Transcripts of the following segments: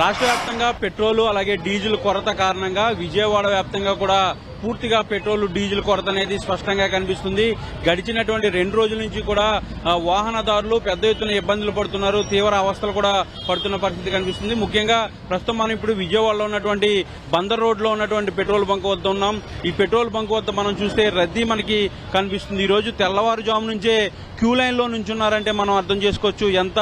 రాష్ట్ర వ్యాప్తంగా పెట్రోలు అలాగే డీజిల్ కొరత కారణంగా విజయవాడ వ్యాప్తంగా కూడా పూర్తిగా పెట్రోల్ డీజిల్ కొరత అనేది స్పష్టంగా కనిపిస్తుంది. గడిచినటువంటి 2 రోజుల నుంచి కూడా వాహనదారులు పెద్ద ఎత్తున ఇబ్బందులు పడుతున్నారు, తీవ్ర అవస్థలు కూడా పడుతున్న పరిస్థితి కనిపిస్తుంది. ముఖ్యంగా ప్రస్తుతం మనం ఇప్పుడు విజయవాడలో ఉన్నటువంటి బందర్ రోడ్ లో ఉన్నటువంటి పెట్రోల్ బంక్ వద్ద ఉన్నాం. ఈ పెట్రోల్ బంక్ వద్ద మనం చూస్తే రద్దీ మనకి కనిపిస్తుంది. ఈ రోజు తెల్లవారుజాము నుంచే క్యూ లైన్ లో నుంచున్నారంటే మనం అర్థం చేసుకోవచ్చు ఎంత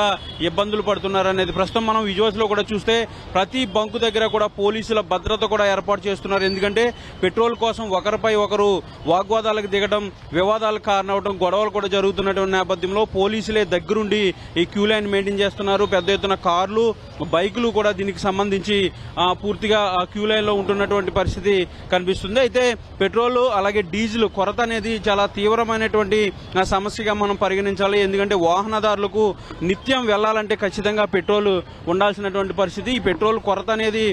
ఇబ్బందులు పడుతున్నారు అనేది. ప్రస్తుతం మనం విజువల్స్ లో కూడా చూస్తే ప్రతి బంకు దగ్గర కూడా పోలీసుల భద్రత కూడా ఏర్పాటు చేస్తున్నారు. ఎందుకంటే పెట్రోల్ కోసం ఒకరిపై ఒకరు వాగ్వాదాలకు దిగడం, వివాదాలకు కారణమవడం, గొడవలు కూడా జరుగుతున్నటువంటి నేపథ్యంలో పోలీసులే దగ్గరుండి ఈ క్యూ లైన్ మెయింటైన్ చేస్తున్నారు. పెద్ద ఎత్తున కార్లు, బైకులు కూడా దీనికి సంబంధించి పూర్తిగా ఆ క్యూ లైన్ లో ఉంటున్నటువంటి పరిస్థితి కనిపిస్తుంది. అయితే పెట్రోల్ అలాగే డీజిల్ కొరత అనేది చాలా తీవ్రమైనటువంటి సమస్యగా మనం పరిగణించాలి. ఎందుకంటే వాహనదారులకు నిత్యం వెళ్లాలంటే ఖచ్చితంగా పెట్రోల్ ఉండాల్సినటువంటి పరిస్థితి. ఈ పెట్రోల్ కొరత అనేది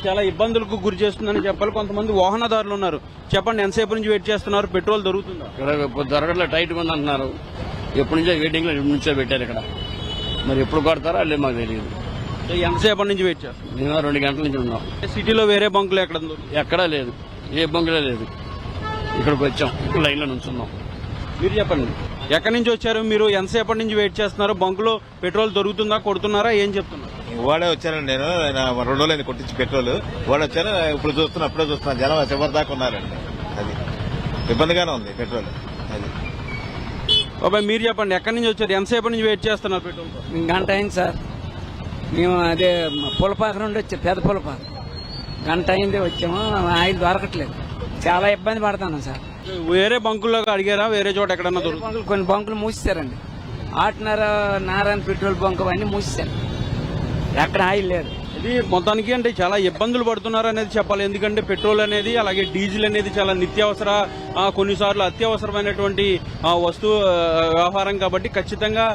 చాలా ఇబ్బందులకు గురి చేస్తుందని చెప్పాలి. కొంతమంది వాహనదారులు ఉన్నారు. చెప్పండి, ఎంతసేపు నుంచి వెయిట్ చేస్తున్నారు? పెట్రోల్ దొరుకుతుందా? ఇక్కడ దొరకట్లే, టైట్ ఉంది అంటున్నారు. ఎప్పటి నుంచో వెయిటింగ్ లో నుంచో పెట్టారు ఇక్కడ. మరి ఎప్పుడు కొడతారో అల్లే మాకు తెలియదు. ఎంతసేపటి నుంచి వెయిట్ చేస్తాం? మేము 2 గంటల నుంచి ఉన్నాం. సిటీలో వేరే బంకులు ఎక్కడా లేదు, ఏ బంకులో లేదు. ఇక్కడికి వచ్చాం, లైన్ లో నుంచున్నాం. మీరు చెప్పండి, ఎక్కడి నుంచి వచ్చారు మీరు? ఎంతసేపటి నుంచి వెయిట్ చేస్తున్నారు? బంకులో పెట్రోల్ దొరుకుతుందా, కొడుతున్నారా, ఏం చెప్తున్నారు? వాడే వచ్చానండి. నేను 2 రోజులైంది కొట్టించి పెట్రోల్. వాడు వచ్చాను, ఇప్పుడు చూస్తున్నా, అప్పుడే చూస్తున్నా. జనం చివరి దాకా ఉన్నారండి. అది ఇబ్బందిగానే ఉంది పెట్రోల్. అది బాబాయ్ మీరు చెప్పండి, ఎక్కడి నుంచి వచ్చారు? ఎంతసేపటి నుంచి వెయిట్ చేస్తున్నారు పెట్రోల్? గంట అయింది సార్. మేము అదే పులపాక నుండి వచ్చాం, పెద్ద పులపాక. గంట అయింది వచ్చాము, ఆయిల్ దొరకట్లేదు. చాలా ఇబ్బంది పడుతున్నాం సార్. వేరే బంకుల్లో అడిగారా? వేరే చోట ఎక్కడన్నా దొరుకుతుంది? కొన్ని బంకులు మూసేశారండి. నారాయణ పెట్రోల్ బంకు అన్ని మూసేశారు, ఎక్కడ ఆయిల్ లేదు. ఇది మొత్తానికి అంటే చాలా ఇబ్బందులు పడుతున్నారు అనేది చెప్పాలి. ఎందుకంటే పెట్రోల్ అనేది అలాగే డీజిల్ అనేది చాలా నిత్యావసర, కొన్నిసార్లు అత్యవసరమైనటువంటి వస్తువు వ్యవహారం కాబట్టి ఖచ్చితంగా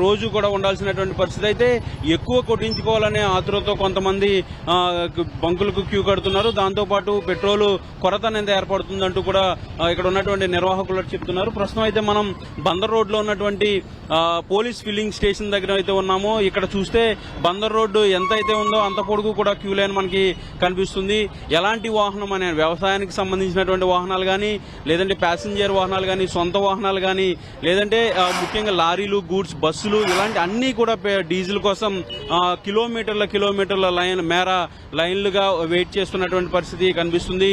రోజు కూడా ఉండాల్సినటువంటి పరిస్థితి. అయితే ఎక్కువ కొట్టించుకోవాలనే ఆతృతతో కొంతమంది బంకులకు క్యూ కడుతున్నారు. దాంతోపాటు పెట్రోల్ కొరత అనేది ఏర్పడుతుందంటూ కూడా ఇక్కడ ఉన్నటువంటి నిర్వాహకులు చెప్తున్నారు. ప్రస్తుతం అయితే మనం బందర్ రోడ్ లో ఉన్నటువంటి పోలీస్ ఫిల్లింగ్ స్టేషన్ దగ్గర అయితే ఉన్నాము. ఇక్కడ చూస్తే బందర్ రోడ్డు ఎంత అయితే ఉందో అంత పొడుగు కూడా క్యూ లైన్ మనకి కనిపిస్తుంది. ఎలాంటి వాహనం అనే వ్యవసాయానికి సంబంధించినటువంటి వాహనాలు కానీ, లేదంటే ప్యాసింజర్ వాహనాలు కానీ, సొంత వాహనాలు కానీ, లేదంటే ముఖ్యంగా లారీలు, గూడ్స్ బస్సులు, ఇలాంటి అన్ని కూడా డీజిల్ కోసం కిలోమీటర్ల లైన్లుగా వెయిట్ చేస్తున్నటువంటి పరిస్థితి కనిపిస్తుంది.